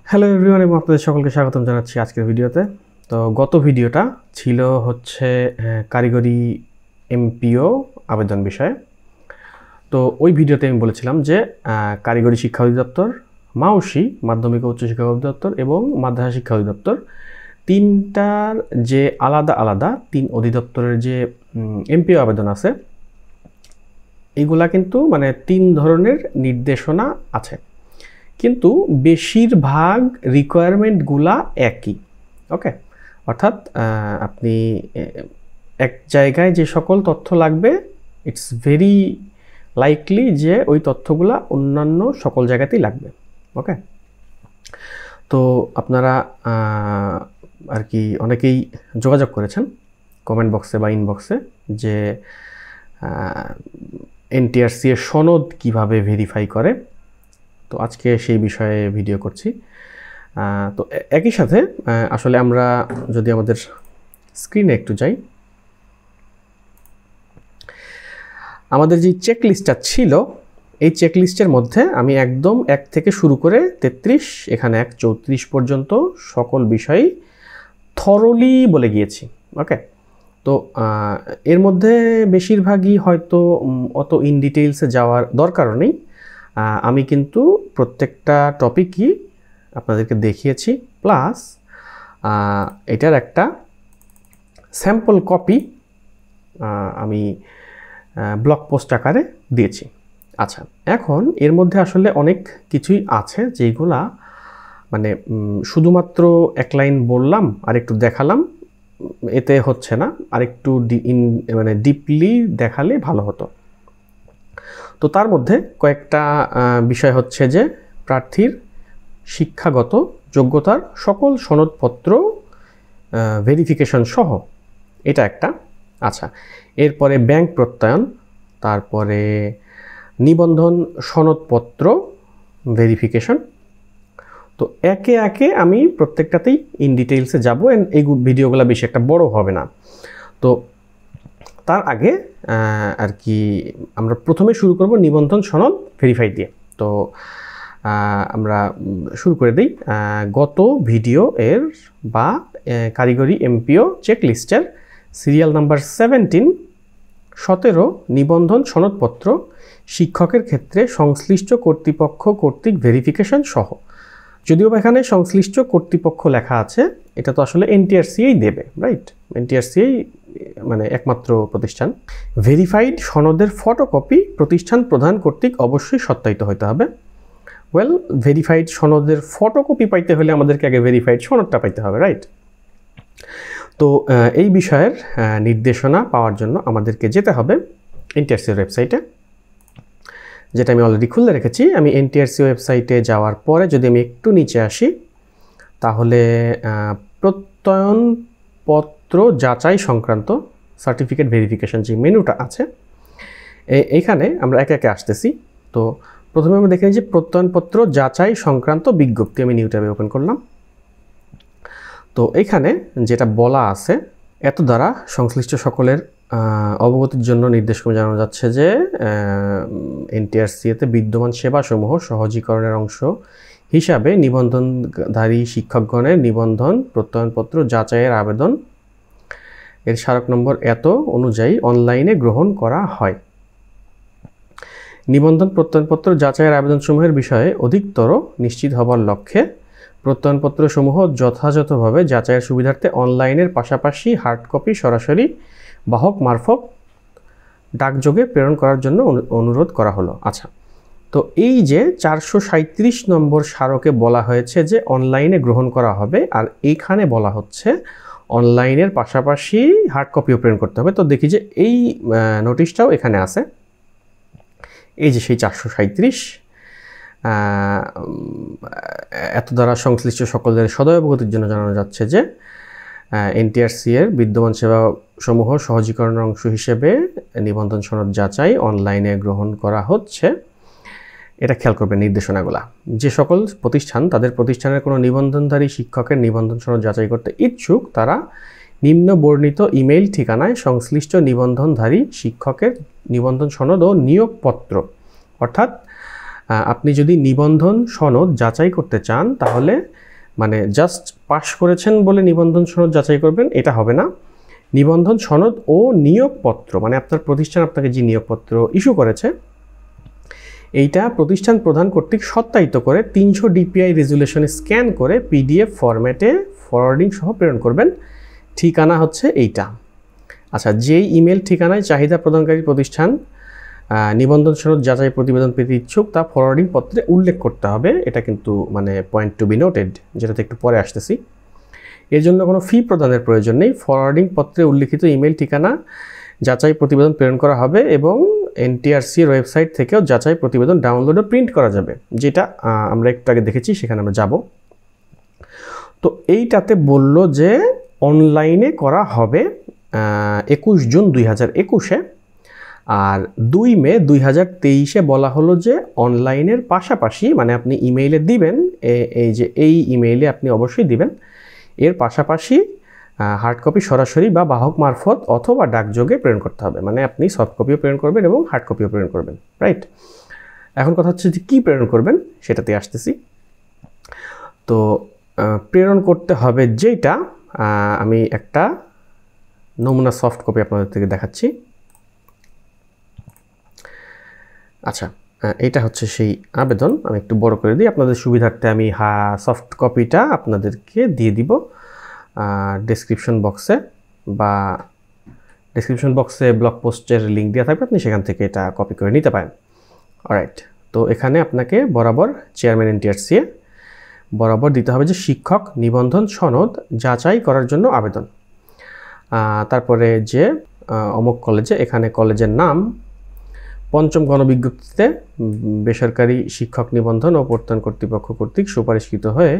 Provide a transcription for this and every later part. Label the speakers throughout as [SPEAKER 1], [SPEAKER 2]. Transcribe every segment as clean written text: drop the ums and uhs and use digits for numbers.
[SPEAKER 1] Hello everyone এবং আপনাদের সকলকে স্বাগতম জানাচ্ছি আজকের ভিডিওতে। তো গত ভিডিওটা ছিল হচ্ছে কারিগরি এমপিও আবেদন বিষয়ে। তো ওই ভিডিওতে আমি বলেছিলাম যে কারিগরি শিক্ষা অধিদপ্তর, মাউসি মাধ্যমিক ও উচ্চশিক্ষা অধিদপ্তর এবং মাদ্রাসা শিক্ষা অধিদপ্তর তিনটার যে আলাদা আলাদা তিন অধিদপ্তরের যে এমপিও আবেদন আছে, এইগুলা কিন্তু মানে তিন ধরনের নির্দেশনা আছে, কিন্তু বেশিরভাগ রিকোয়ারমেন্টগুলা একই। ওকে, অর্থাৎ আপনি এক জায়গায় যে সকল তথ্য লাগবে, ইটস ভেরি লাইকলি যে ওই তথ্যগুলা অন্যান্য সকল জায়গাতেই লাগবে। ওকে, তো আপনারা আর কি অনেকেই যোগাযোগ করেছেন কমেন্ট বক্সে বা ইনবক্সে যে এনটিআরসি এর সনদ কিভাবে ভেরিফাই করে। তো আজকে সেই বিষয়ে ভিডিও করছি। তো একই সাথে আসলে আমরা যদি আমাদের স্ক্রিনে একটু যাই, আমাদের যে চেকলিস্টটা ছিল এই চেকলিস্টের মধ্যে আমি একদম 1 থেকে শুরু করে 33 এখানে 34 পর্যন্ত সকল বিষয়ই থরলি বলে গিয়েছি। ওকে, তো এর মধ্যে বেশিরভাগই হয়তো অত ইন ডিটেইলসে যাওয়ার দরকারও নেই। আমি কিন্তু প্রত্যেকটা টপিকই আপনাদেরকে দেখিয়েছি, প্লাস এটার একটা স্যাম্পল কপি আমি ব্লগ পোস্ট আকারে দিয়েছি। আচ্ছা, এখন এর মধ্যে আসলে অনেক কিছুই আছে যেগুলা মানে শুধুমাত্র এক লাইন বললাম আর একটু দেখালাম, এতে হচ্ছে না, আর একটু মানে ডিপলি দেখালে ভালো হতো। তো তার মধ্যে কয়েকটা বিষয় হচ্ছে যে প্রার্থীর শিক্ষাগত যোগ্যতার সকল সনদপত্র ভেরিফিকেশন সহ, এটা একটা। আচ্ছা, এরপরে ব্যাংক প্রত্যয়ন, তারপরে নিবন্ধন সনদপত্র ভেরিফিকেশন। তো একে একে আমি প্রত্যেকটাতেই ইন ডিটেইলসে যাব, এই ভিডিওগুলো বেশি একটা বড় হবে না। তো তার আগে আর কি আমরা প্রথমে শুরু করব নিবন্ধন সনদ ভেরিফাই দিয়ে। তো আমরা শুরু করে দিই। গত ভিডিও এর বা কারিগরি এমপিও চেকলিস্টের সিরিয়াল নাম্বার 17 নিবন্ধন সনদপত্র শিক্ষকের ক্ষেত্রে সংশ্লিষ্ট কর্তৃপক্ষ কর্তৃক ভেরিফিকেশন সহ। যদিও এখানে সংশ্লিষ্ট কর্তৃপক্ষ লেখা আছে, এটা তো আসলে এনটিআরসিই দেবে, রাইট? এনটিআরসিই মানে একমাত্র প্রতিষ্ঠান। ভেরিফাইড সনদের ফটোকপি প্রতিষ্ঠান প্রধান কর্তৃক অবশ্যই সত্যায়িত হতে হবে। ওয়েল, ভেরিফাইড সনদের ফটোকপি পাইতে হলে আমাদেরকে আগে ভেরিফাইড সনদটা পাইতে হবে, রাইট? তো এই বিষয়ের নির্দেশনা পাওয়ার জন্য আমাদেরকে যেতে হবে এনটিআরসির ওয়েবসাইটে, যেটা আমি অলরেডি খুলে রেখেছি। আমি এনটিআরসি ওয়েবসাইটে যাওয়ার পরে যদি আমি একটু নিচে আসি, তাহলে প্রত্যয়নপত্র যাচাই সংক্রান্ত সার্টিফিকেট ভেরিফিকেশন যে মেনুটা আছে, এইখানে আমরা একে একে আসতেছি। তো প্রথমে আমরা দেখে নিই যে প্রত্যয়নপত্র যাচাই সংক্রান্ত বিজ্ঞপ্তি, আমি নিউ ট্যাবে ওপেন করলাম। তো এইখানে যেটা বলা আছে, এত দ্বারা সংশ্লিষ্ট সকলের অবগতির জন্য নির্দেশক্রমে জানানো যাচ্ছে যে এনটিআরসিতে বিদ্যমান সেবাসমূহ সহজীকরণের অংশ হিসাবে নিবন্ধনধারী শিক্ষকগণের নিবন্ধন প্রত্যয়নপত্র যাচাইয়ের আবেদন এর স্মারক নম্বর এত অনুযায়ী অনলাইনে গ্রহণ করা হয়। নিবন্ধন প্রত্যয়নপত্র যাচাইয়ের আবেদনসমূহের বিষয়ে অধিকতর নিশ্চিত হবার লক্ষ্যে প্রত্যয়নপত্রসমূহ যথাযথভাবে যাচাইয়ের সুবিধার্থে অনলাইনের পাশাপাশি হার্ড কপি সরাসরি বাহক মারফত ডাকযোগে প্রেরণ করার জন্য অনুরোধ করা হলো। আচ্ছা, তো এই যে 437 নম্বর স্মারকে বলা হয়েছে যে অনলাইনে গ্রহণ করা হবে, আর এইখানে বলা হচ্ছে অনলাইনের পাশাপাশি হার্ড কপিও প্রেরণ করতে হবে। তো দেখি যে এই নোটিশটাও এখানে আছে, এই যে সেই 437, এত দ্বারা সংশ্লিষ্ট সকলের সদয় অবগতির জন্য জানানো যাচ্ছে যে এনটিআরসি এর বিদ্যমান সেবাসমূহ সহজীকরণের অংশ হিসেবে নিবন্ধন সনদ যাচাই অনলাইনে গ্রহণ করা হচ্ছে। এটা খেয়াল করবেন নির্দেশনাগুলা। যে সকল প্রতিষ্ঠান তাদের প্রতিষ্ঠানের কোনো নিবন্ধনধারী শিক্ষকের নিবন্ধন সনদ যাচাই করতে ইচ্ছুক, তারা নিম্ন বর্ণিত ইমেইল ঠিকানায় সংশ্লিষ্ট নিবন্ধনধারী শিক্ষকের নিবন্ধন সনদ ও নিয়োগপত্র, অর্থাৎ আপনি যদি নিবন্ধন সনদ যাচাই করতে চান তাহলে মানে জাস্ট পাশ করেছেন বলে নিবন্ধন সনদ যাচাই করবেন এটা হবে না। নিবন্ধন সনদ ও নিয়োগপত্র মানে আপনার প্রতিষ্ঠান আপনাকে যে নিয়োগপত্র ইস্যু করেছে এইটা প্রতিষ্ঠান প্রদান কর্তৃক সত্যায়িত করে 300 DPI রেজুলেশনে স্ক্যান করে PDF ফরম্যাটে ফরওয়ার্ডিং সহ প্রেরণ করবেন। ঠিকানা হচ্ছে এইটা। আচ্ছা, যেই ইমেল ঠিকানায় চাহিদা প্রদানকারী প্রতিষ্ঠান নিবন্ধন সনদ যাচাই প্রতিবেদন পেতে ইচ্ছুক তা ফরওয়ার্ডিং পত্রে উল্লেখ করতে হবে। এটা কিন্তু মানে পয়েন্ট টু বি নোটেড, যেটাতে একটু পরে আসতেছি। এর জন্য কোনো ফি প্রদানের প্রয়োজন নেই। ফরওয়ার্ডিং পত্রে উল্লেখিত ইমেল ঠিকানা যাচাই প্রতিবেদন প্রেরণ করা হবে এবং NTRC এর ওয়েবসাইট থেকেও যাচাই প্রতিবেদন ডাউনলোড ও প্রিন্ট করা যাবে, যেটা আমরা একটু আগে দেখেছি, সেখানে আমরা যাব। তো এইটাতে বলল যে অনলাইনে করা হবে 21 জুন 2021-এ, আর 2 মে 2023-এ বলা হলো যে অনলাইনের পাশাপাশি মানে আপনি ইমেইলে দিবেন, এই যে এই ইমেইলে আপনি অবশ্যই দিবেন, এর পাশাপাশি হার্ড কপি সরাসরি বা বাহক মারফত অথবা ডাকযোগে প্রেরণ করতে হবে। মানে আপনি সফট কপিও প্রেরণ করবেন এবং হার্ড কপিও প্রেরণ করবেন, রাইট? এখন কথা হচ্ছে যে কী প্রেরণ করবেন সেটাতে আসতেছি। তো প্রেরণ করতে হবে যেটা, আমি একটা নমুনা সফট কপি আপনাদের থেকে দেখাচ্ছি। আচ্ছা, এটা হচ্ছে সেই আবেদন। আমি একটু বড় করে দিই আপনাদের সুবিধার্থে। আমি সফট কপিটা আপনাদেরকে দিয়ে দিব ডেসক্রিপশন বক্সে, বা ডেসক্রিপশন বক্সে ব্লগ পোস্টের লিঙ্ক দেওয়া থাকবে, আপনি সেখান থেকে এটা কপি করে নিতে পারেন। অলরাইট, তো এখানে আপনাকে বরাবর চেয়ারম্যান NTRC বরাবর দিতে হবে যে শিক্ষক নিবন্ধন সনদ যাচাই করার জন্য আবেদন। তারপরে যে অমুক কলেজে, এখানে কলেজের নাম, পঞ্চম গণবিজ্ঞপ্তিতে বেসরকারি শিক্ষক নিবন্ধন ও প্রত্যয়ন কর্তৃপক্ষ কর্তৃক সুপারিশকৃত হয়ে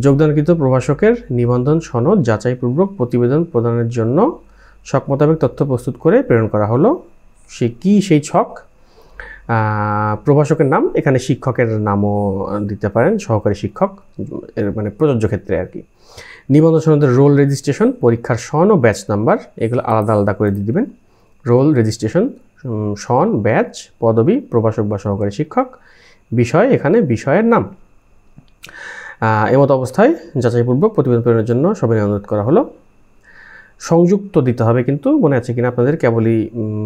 [SPEAKER 1] যোগদানকৃত প্রভাষকের নিবন্ধন সনদ যাচাইপূর্বক প্রতিবেদন প্রদানের জন্য ছক মোতাবেক তথ্য প্রস্তুত করে প্রেরণ করা হলো। সেই ছক, প্রভাষকের নাম, এখানে শিক্ষকের নামও দিতে পারেন, সহকারী শিক্ষক, এর মানে প্রযোজ্য ক্ষেত্রে আর কি। নিবন্ধন সনদের রোল রেজিস্ট্রেশন, পরীক্ষার সন ও ব্যাচ নাম্বার, এগুলো আলাদা আলাদা করে দিয়ে দেবেন। রোল রেজিস্ট্রেশন, সন, ব্যাচ, পদবি, প্রভাষক বা সহকারী শিক্ষক, বিষয়, এখানে বিষয়ের নাম। এমত অবস্থায় যাচাইপূর্বক প্রতিবেদন প্রেরণের জন্য সবাই অনুরোধ করা হলো। সংযুক্ত দিতে হবে, কিন্তু মনে আছে কিনা আপনাদের, কেবলই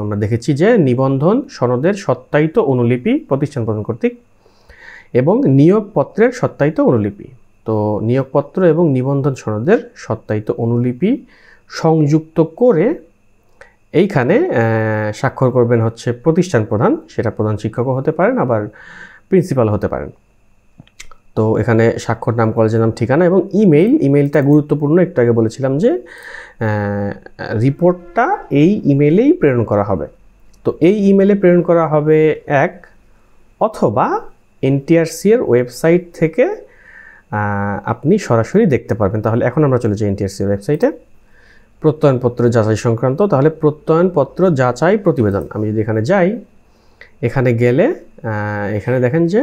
[SPEAKER 1] আমরা দেখেছি যে নিবন্ধন সনদের সত্যায়িত অনুলিপি প্রতিষ্ঠান প্রদান কর্তৃক এবং নিয়োগপত্রের সত্যায়িত অনুলিপি। তো নিয়োগপত্র এবং নিবন্ধন সনদের সত্যায়িত অনুলিপি সংযুক্ত করে এইখানে স্বাক্ষর করবেন হচ্ছে প্রতিষ্ঠান প্রধান, সেটা প্রধান শিক্ষকও হতে পারেন, আবার প্রিন্সিপাল হতে পারেন। তো এখানে স্বাক্ষর, নাম, কলেজের নাম, ঠিকানা এবং ইমেইলটা গুরুত্বপূর্ণ। একটু আগে বলেছিলাম যে রিপোর্টটা এই ইমেইলেই প্রেরণ করা হবে। তো এই ইমেইলে প্রেরণ করা হবে অথবা NTRC এর ওয়েবসাইট থেকে আপনি সরাসরি দেখতে পারবেন। তাহলে এখন আমরা চলে যাই NTRC এর ওয়েবসাইটে, প্রত্যয়নপত্র যাচাই সংক্রান্ত। তাহলে প্রত্যয়নপত্র যাচাই প্রতিবেদন, আমি যদি এখানে যাই, এখানে গেলে এখানে দেখেন যে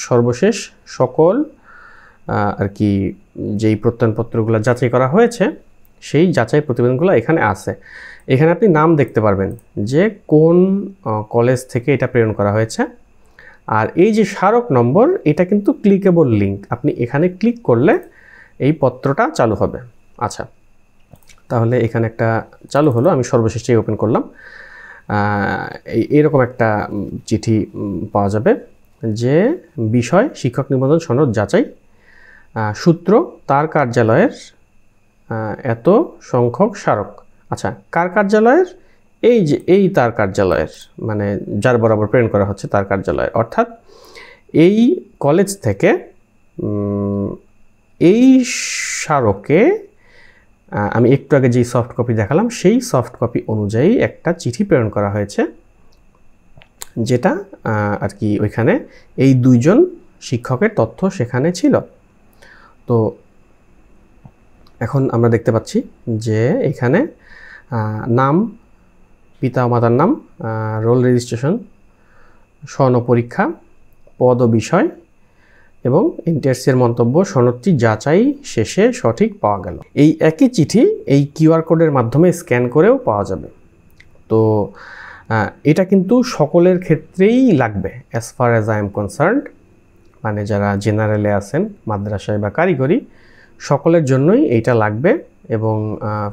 [SPEAKER 1] সর্বশেষ সকল আর কি যেই প্রত্যয়নপত্রগুলো যাচাই করা হয়েছে সেই যাচাই প্রতিবেদনগুলো এখানে আছে। এখানে আপনি নাম দেখতে পারবেন যে কোন কলেজ থেকে এটা প্রেরণ করা হয়েছে। আর এই যে স্মারক নম্বর, এটা কিন্তু ক্লিকেবল লিঙ্ক, আপনি এখানে ক্লিক করলে এই পত্রটা চালু হবে। আচ্ছা, তাহলে এখানে একটা চালু হলো, আমি সর্বশেষে ওপেন করলাম। এইরকম একটা চিঠি পাওয়া যাবে যে বিষয় শিক্ষক নিবন্ধন সনদ যাচাই, সূত্র তার কার্যালয়ের এত সংখ্যক স্মারক। আচ্ছা, কার কার্যালয়ের? এই যে এই তার কার্যালয়ের, মানে যার বরাবর প্রেরণ করা হচ্ছে তার কার্যালয়ের, অর্থাৎ এই কলেজ থেকে এই স্মারকে আমি একটু আগে যেই সফট কপি দেখালাম সেই সফট কপি অনুযায়ী একটা চিঠি প্রেরণ করা হয়েছে, যেটা আর কি ওইখানে এই দুইজন শিক্ষকের তথ্য সেখানে ছিল। তো এখন আমরা দেখতে পাচ্ছি যে এখানে নাম, পিতা ও মাতার নাম, রোল রেজিস্ট্রেশন, সন ও পরীক্ষা, পদ ও বিষয় এবং NTRC এর মন্তব্য, সনদটি যাচাই শেষে সঠিক পাওয়া গেল। এই একই চিঠি এই QR কোডের মাধ্যমে স্ক্যান করেও পাওয়া যাবে। তো এটা কিন্তু সকলের ক্ষেত্রেই লাগবে as far as I am concerned, মানে যারা জেনারেলে আছেন মাদ্রাসায় বা কারিগরি সকলের জন্যই এইটা লাগবে, এবং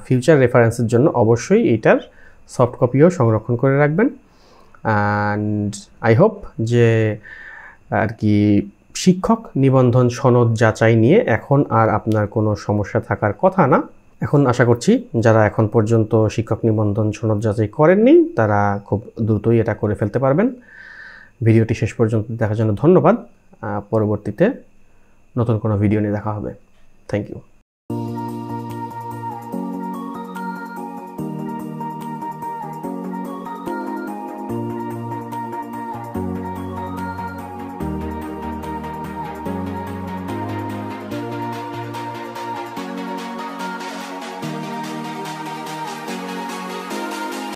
[SPEAKER 1] ফিউচার রেফারেন্সের জন্য অবশ্যই এইটার সফট কপিও সংরক্ষণ করে রাখবেন। অ্যান্ড আই হোপ যে আর কি শিক্ষক নিবন্ধন সনদ যাচাই নিয়ে এখন আর আপনার কোনো সমস্যা থাকার কথা না। এখন আশা করছি যারা এখন পর্যন্ত শিক্ষক নিবন্ধন সনদ যাচাই করেননি তারা খুব দ্রুতই এটা করে ফেলতে পারবেন। ভিডিওটি শেষ পর্যন্ত দেখার জন্য ধন্যবাদ। পরবর্তীতে নতুন কোনো ভিডিও নিয়ে দেখা হবে। Thank you.